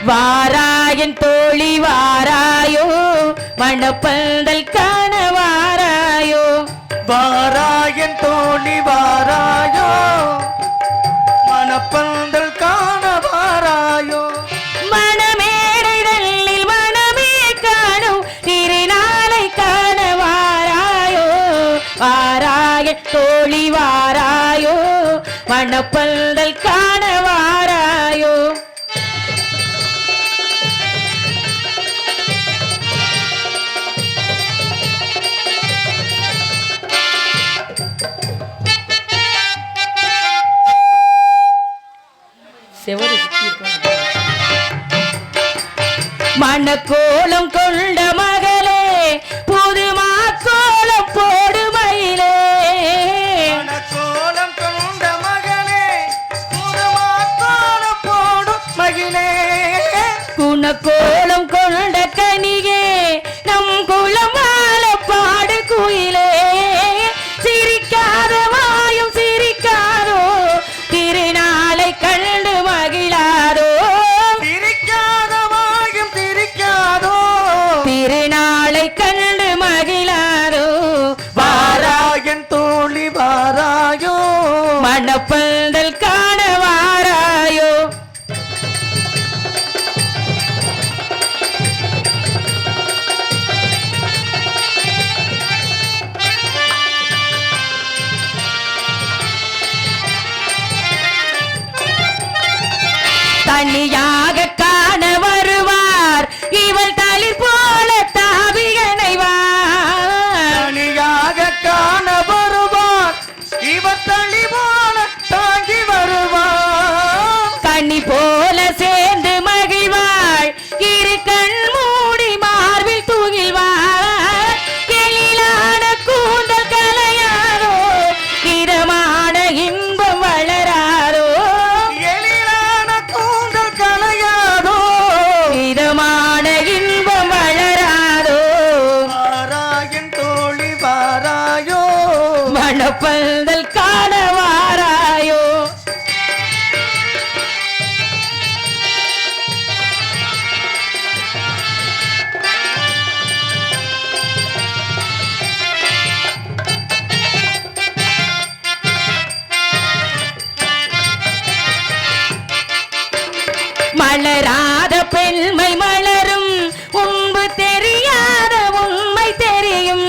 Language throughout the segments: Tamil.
வாராயன் தோழி வாராயோ மணப்பந்தல் காண வாராயோ வாராயன் தோழி வாராயோ மணப்பந்தல் காண வாராயோ மணமேடைதல்லில் மணமே காணும் திருநாளை காண வாராயோ வாராயன் தோழி வாராயோ மணப்பந்தல் காண வாராயோ மணக்கோலம் கொண்ட மகளே புது மாக்கோலம் போடு மயிலே மணக்கோலம் கொண்ட மகளே புது மாக்கோலம் போடு மகிழே குணக்கோலம் கொண்ட கனியே நம் குலம் வாழ பாடு குயிலே சிரிக்காத வாயும் சிரிக்காதோ திருநாளை கண்டு மகிழாதோ சிரிக்காத வாயும் சிரிக்காதோ திருநாளை கண்டு மகிழாதோ வாராயன் தோழி வாராயோ மணப்பந்தல் காண வாராயோ தனியாக காண வருவார் இவள் தளிர் போல தாவிகனைவார் தனியாக காண வருவார் இவர் தளி போல தாங்கி வருவார் கனி போல சேர்ந்து மகிழ்வாள் இரு கண் மூடி மார்பில் தூகிழ்வார் எழிலான கூந்தல் கலையாரோ இதமான இன்பம் வளராரோ எழிலான கூந்தல் கலையாதோ இதமான இன்பம் வளராதோ வாராயன் தோழி வாராயோ மணப்பந்தல் காண வாராயோ மலராத பெண்மை மலரும் உண்பு தெரியாத உண்மை தெரியும்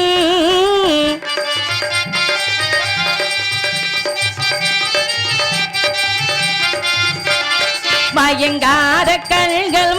மயங்காத கண்கள்